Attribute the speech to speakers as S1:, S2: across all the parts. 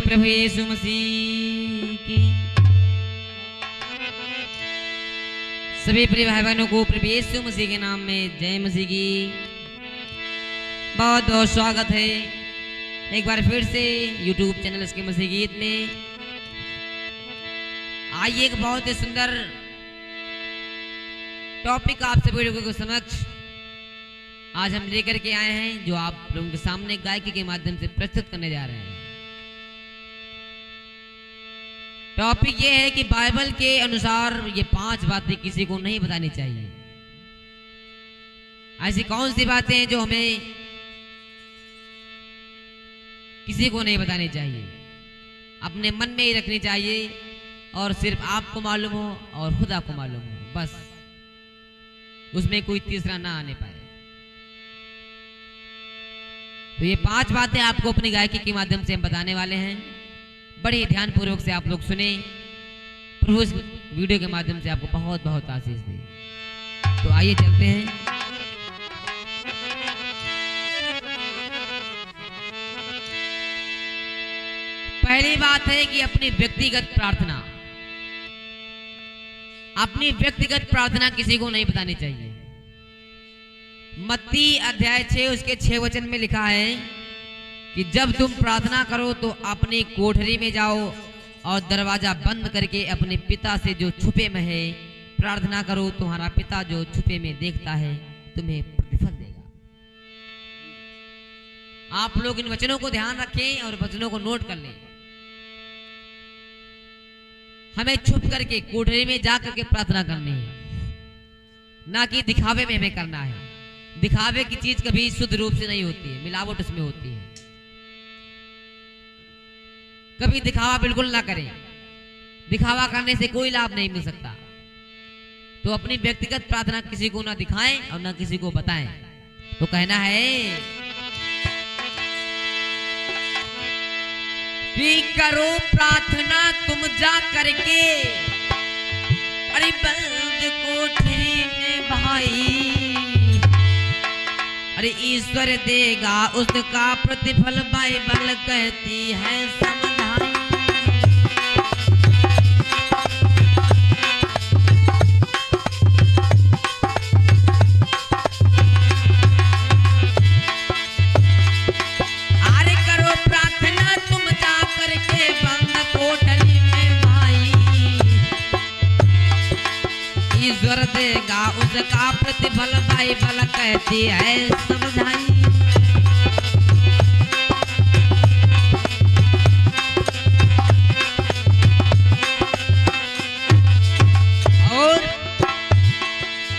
S1: प्रभु यीशु मसीह की। सभी प्रिय भाई बहनों को प्रभु यीशु मसीह के नाम में जय मसीह की बहुत बहुत स्वागत है एक बार फिर से YouTube चैनल इसके मसीह गीत में। आइए एक बहुत ही सुंदर टॉपिक आप सभी लोगों के समक्ष आज हम लेकर के आए हैं, जो आप लोगों के सामने गायकी के माध्यम से प्रस्तुत करने जा रहे हैं। टॉपिक ये है कि बाइबल के अनुसार ये 5 बातें किसी को नहीं बतानी चाहिए। ऐसी कौन सी बातें हैं जो हमें किसी को नहीं बतानी चाहिए, अपने मन में ही रखनी चाहिए और सिर्फ आपको मालूम हो और खुदा को मालूम हो, बस उसमें कोई तीसरा ना आने पाए। तो ये 5 बातें आपको अपनी गायकी के माध्यम से हम बताने वाले हैं। बड़े ध्यान पूर्वक से आप लोग सुने, प्रभु इस वीडियो के माध्यम से आपको बहुत बहुत आशीष दे। तो आइए चलते हैं। पहली बात है कि अपनी व्यक्तिगत प्रार्थना किसी को नहीं बतानी चाहिए। मत्ती अध्याय 6 उसके 6 वचन में लिखा है कि जब तुम प्रार्थना करो तो अपनी कोठरी में जाओ और दरवाजा बंद करके अपने पिता से जो छुपे में है प्रार्थना करो, तुम्हारा पिता जो छुपे में देखता है तुम्हें प्रतिफल देगा। आप लोग इन वचनों को ध्यान रखें और वचनों को नोट कर लें। हमें छुप करके कोठरी में जा करके प्रार्थना करनी है, ना कि दिखावे में हमें करना है। दिखावे की चीज कभी शुद्ध रूप से नहीं होती है, मिलावट उसमें होती है। कभी दिखावा बिल्कुल ना करें, दिखावा करने से कोई लाभ नहीं मिल सकता। तो अपनी व्यक्तिगत प्रार्थना किसी को ना दिखाएं और ना किसी को बताएं। तो कहना है कि करो प्रार्थना तुम जा करके अरे बंद कोठरी में भाई, अरे ईश्वर देगा उसका प्रतिफल, बाइबल कहती है समझाई। अरे करो प्रार्थना तुम जा करके बंद कोठरी में भाई, ईश्वर देगा उसका प्रतिफल, बाइबल कहती है समझाई। और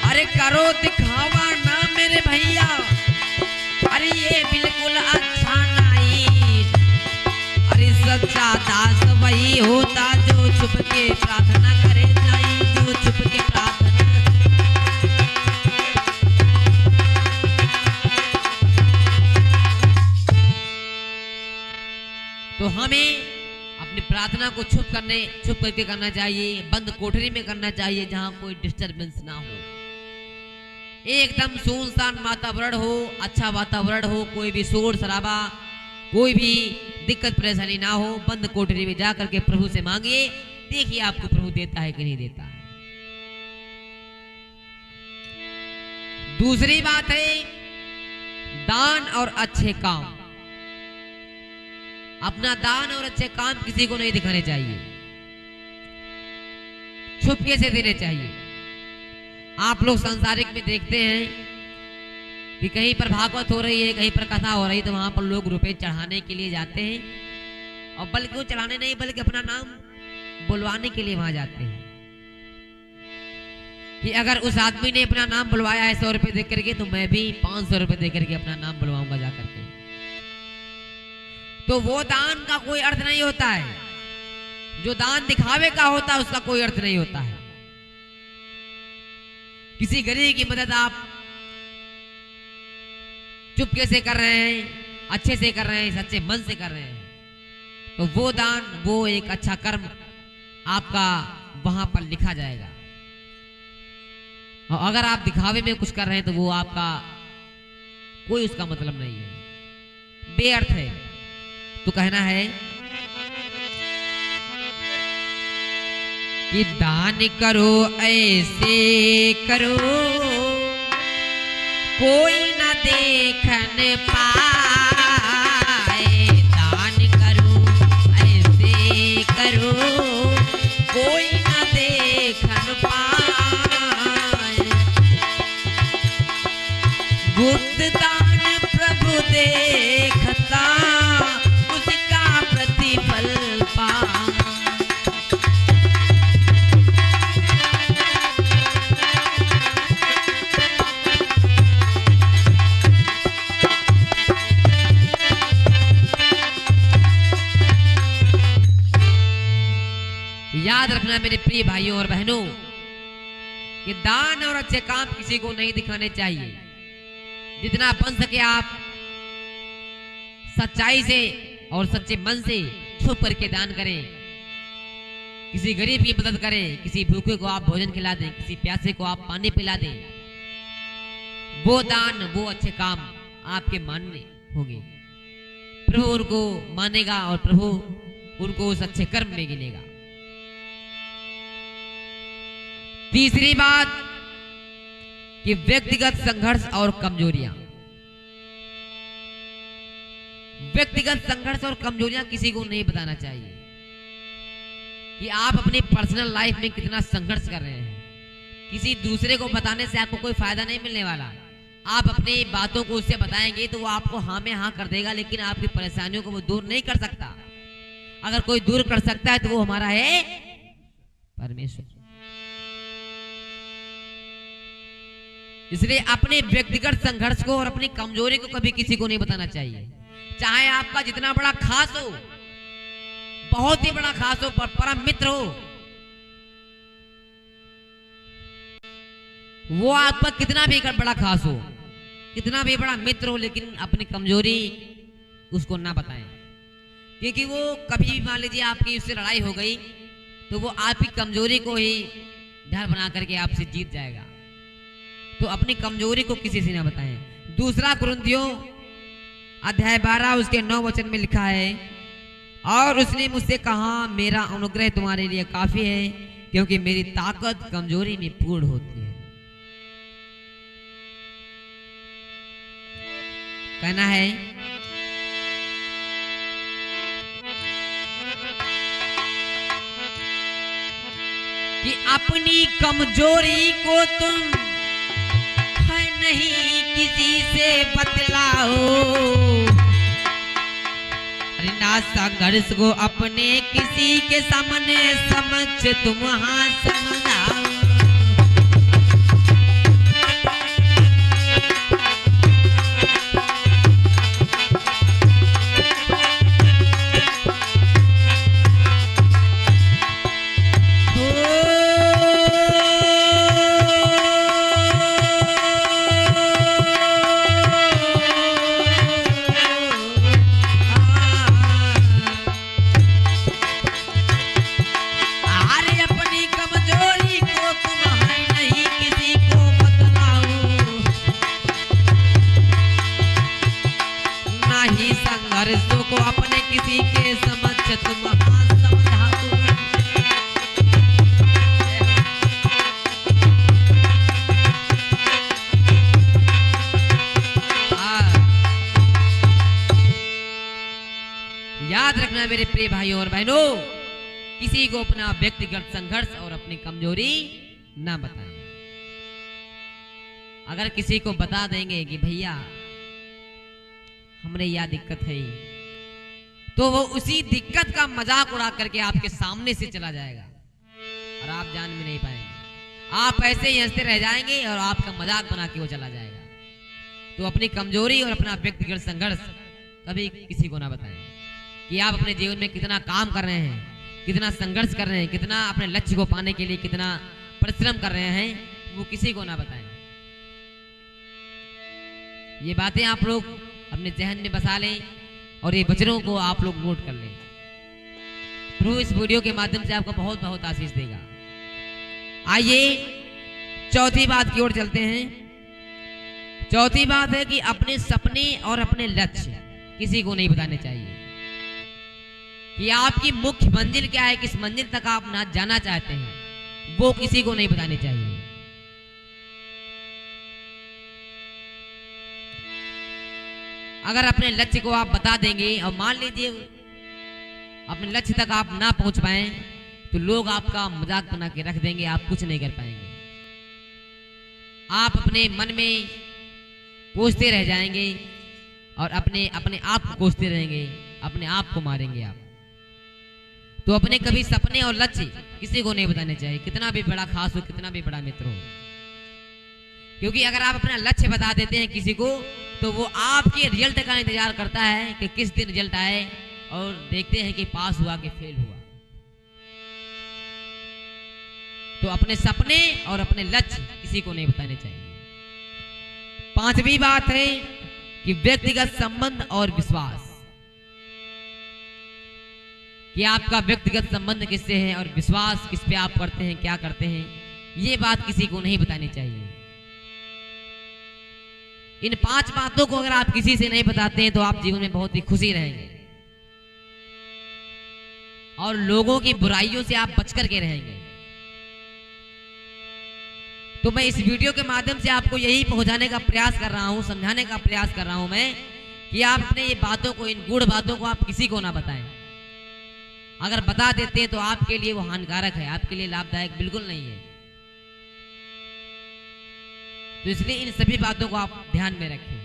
S1: अरे करो दिखावा ना मेरे भैया, अरे ये बिल्कुल अच्छा नहीं। अरे सच्चा दास वही होता जो छुप के प्रार्थना करे जाई, जो छुप के प्रार्थना। तो हमें अपनी प्रार्थना को छुप करके करना चाहिए, बंद कोठरी में करना चाहिए जहां कोई डिस्टरबेंस ना हो। एकदम सुनसान वातावरण हो, अच्छा वातावरण हो, कोई भी शोर शराबा, कोई भी दिक्कत परेशानी ना हो। बंद कोठरी में जाकर के प्रभु से मांगिए, देखिए आपको प्रभु देता है कि नहीं देता है। दूसरी बात है दान और अच्छे काम। अपना दान और अच्छे काम किसी को नहीं दिखाने चाहिए, छुपके से देने चाहिए। आप लोग सांसारिक में देखते हैं कि कहीं पर भागवत हो रही है, कहीं पर कथा हो रही है, तो वहां पर लोग रुपए चढ़ाने के लिए जाते हैं, और बल्कि वो चढ़ाने नहीं बल्कि अपना नाम बुलवाने के लिए वहां जाते हैं कि अगर उस आदमी ने अपना नाम बुलवाया है 100 रुपए देकर के, तो मैं भी 500 रुपए देकर के अपना नाम बुलवाऊंगा जाकर के। तो वो दान का कोई अर्थ नहीं होता है। जो दान दिखावे का होता है उसका कोई अर्थ नहीं होता है। किसी गरीब की मदद आप चुपके से कर रहे हैं, अच्छे से कर रहे हैं, सच्चे मन से कर रहे हैं, तो वो दान, वो एक अच्छा कर्म आपका वहां पर लिखा जाएगा। और अगर आप दिखावे में कुछ कर रहे हैं तो वो आपका कोई उसका मतलब नहीं है, बेअर्थ है। तो कहना है कि दान करो ऐसे करो कोई न देखन पाए, दान करो ऐसे करो कोई न देखन पाए, गुप्त दान प्रभु देखता उसका प्रतिफल पाए। याद रखना मेरे प्रिय भाइयों और बहनों कि दान और अच्छे काम किसी को नहीं दिखाने चाहिए। जितना बन सके आप सच्चाई से और सच्चे मन से छुप करके दान करें। किसी गरीब की मदद करें, किसी भूखे को आप भोजन खिला दें, किसी प्यासे को आप पानी पिला दें। वो दान, वो अच्छे काम आपके मानने होंगे। प्रभु उनको मानेगा और प्रभु उनको उस अच्छे कर्म में गिनेगा। तीसरी बात कि व्यक्तिगत संघर्ष और कमजोरियां। व्यक्तिगत संघर्ष और कमजोरियां किसी को नहीं बताना चाहिए कि आप अपनी पर्सनल लाइफ में कितना संघर्ष कर रहे हैं। किसी दूसरे को बताने से आपको कोई फायदा नहीं मिलने वाला। आप अपनी बातों को उससे बताएंगे तो वो आपको हाँ में हाँ कर देगा, लेकिन आपकी परेशानियों को वो दूर नहीं कर सकता। अगर कोई दूर कर सकता है तो वो हमारा है परमेश्वर। इसलिए अपने व्यक्तिगत संघर्ष को और अपनी कमजोरी को कभी किसी को नहीं बताना चाहिए। चाहे आपका जितना बड़ा खास हो, बहुत ही बड़ा खास हो, परम मित्र हो, वो आपका कितना भी बड़ा खास हो, कितना भी बड़ा मित्र हो, लेकिन अपनी कमजोरी उसको ना बताएं। क्योंकि वो कभी भी मान लीजिए आपकी उससे लड़ाई हो गई तो वो आपकी कमजोरी को ही ढाल बना करके आपसे जीत जाएगा। तो अपनी कमजोरी को किसी से ना बताएं। दूसरा कुरिन्थियों अध्याय 12 उसके 9 वचन में लिखा है, और उसने मुझसे कहा मेरा अनुग्रह तुम्हारे लिए काफी है, क्योंकि मेरी ताकत कमजोरी में पूर्ण होती है। कहना है कि अपनी कमजोरी को तुम है नहीं किसी से बतलाओ, ना संघर्ष को अपने किसी के सामने समझ तुम हाँ समझाओ। संघर्षों को अपने किसी के समझ तुम हाँ समझाओ। याद रखना मेरे प्रिय भाइयों और बहनों, किसी को अपना व्यक्तिगत संघर्ष और अपनी कमजोरी ना बताएं। अगर किसी को बता देंगे कि भैया हमने यह दिक्कत है, तो वो उसी दिक्कत का मजाक उड़ा करके आपके सामने से चला जाएगा और आप जान भी नहीं पाएंगे। आप ऐसे ही हंसते रह जाएंगे और आपका मजाक बना के वो चला जाएगा। तो अपनी कमजोरी और अपना व्यक्तिगत संघर्ष कभी किसी को ना बताएं कि आप अपने जीवन में कितना काम कर रहे हैं, कितना संघर्ष कर रहे हैं, कितना अपने लक्ष्य को पाने के लिए कितना परिश्रम कर रहे हैं, वो किसी को ना बताएं। ये बातें आप लोग अपने जहन में बसा लें और ये वचनों को आप लोग नोट कर लें। प्रभु इस वीडियो के माध्यम से आपको बहुत बहुत आशीष देगा। आइए चौथी बात की ओर चलते हैं। चौथी बात है कि अपने सपने और अपने लक्ष्य किसी को नहीं बताने चाहिए कि आपकी मुख्य मंजिल क्या है, किस मंजिल तक आप ना जाना चाहते हैं। वो किसी को नहीं बतानी चाहिए। अगर अपने लक्ष्य को आप बता देंगे और मान लीजिए अपने लक्ष्य तक आप ना पहुंच पाए तो लोग आपका मजाक बना के रख देंगे, आप कुछ नहीं कर पाएंगे। आप अपने मन में कोसते रह जाएंगे और अपने अपने आप को कोसते रहेंगे, अपने आप को मारेंगे आप। तो अपने कभी सपने और लक्ष्य किसी को नहीं बताने चाहिए, कितना भी बड़ा खास हो, कितना भी बड़ा मित्र हो। क्योंकि अगर आप अपना लक्ष्य बता देते हैं किसी को तो वो आपके रिजल्ट का इंतजार करता है कि किस दिन रिजल्ट आए, और देखते हैं कि पास हुआ कि फेल हुआ। तो अपने सपने और अपने लक्ष्य किसी को नहीं बताने चाहिए। पांचवी बात है कि व्यक्तिगत संबंध और विश्वास, कि आपका व्यक्तिगत संबंध किससे है और विश्वास किस पे आप करते हैं, क्या करते हैं, ये बात किसी को नहीं बतानी चाहिए। इन 5 बातों को अगर आप किसी से नहीं बताते हैं तो आप जीवन में बहुत ही खुशी रहेंगे और लोगों की बुराइयों से आप बच करके रहेंगे। तो मैं इस वीडियो के माध्यम से आपको यही पहुंचाने का प्रयास कर रहा हूं, समझाने का प्रयास कर रहा हूं मैं, कि आप अपने ये बातों को, इन गूढ़ बातों को आप किसी को ना बताएं। अगर बता देते हैं तो आपके लिए वो हानिकारक है, आपके लिए लाभदायक बिल्कुल नहीं है। तो इसलिए इन सभी बातों को आप ध्यान में रखें।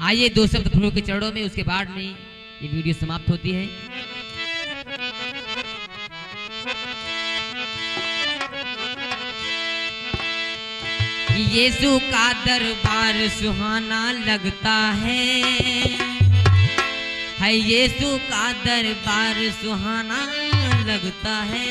S1: आइए 2 शब्द प्रभु के चरणों में, उसके बाद में ये वीडियो समाप्त होती है। यीशु का दरबार सुहाना लगता है यीशु का दरबार सुहाना लगता है,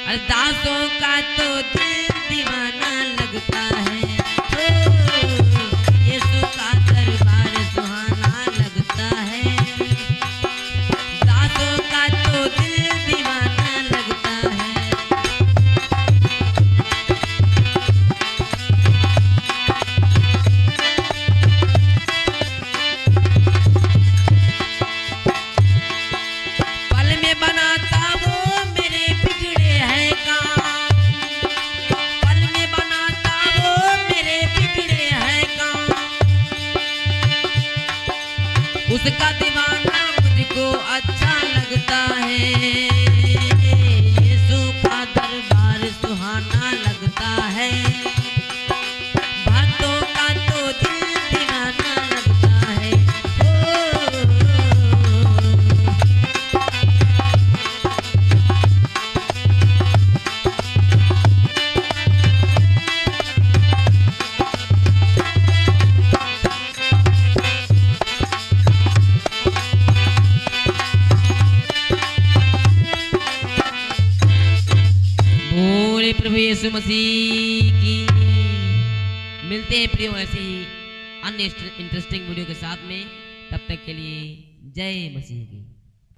S1: अरदासों का तो दिल दीवाना लगता है। यीशु का दरबार सुहाना लगता है, दासों का तो दिल दीवाना लगता है। पल में बनाता वो मेरे बिगड़े हैं काम, पल में बनाता वो मेरे बिगड़े हैं काम, उसका दीवाना मुझको अच्छा लगता है। यीशु का दरबार सुहाना लगता है, भक्तों का तो दिल दीवाना लगता है। बोले प्रभु यीशु मसीह की। मिलते हैं प्रियो ऐसे ही अन्य इंटरेस्टिंग वीडियो के साथ में, तब तक के लिए जय मसीह की।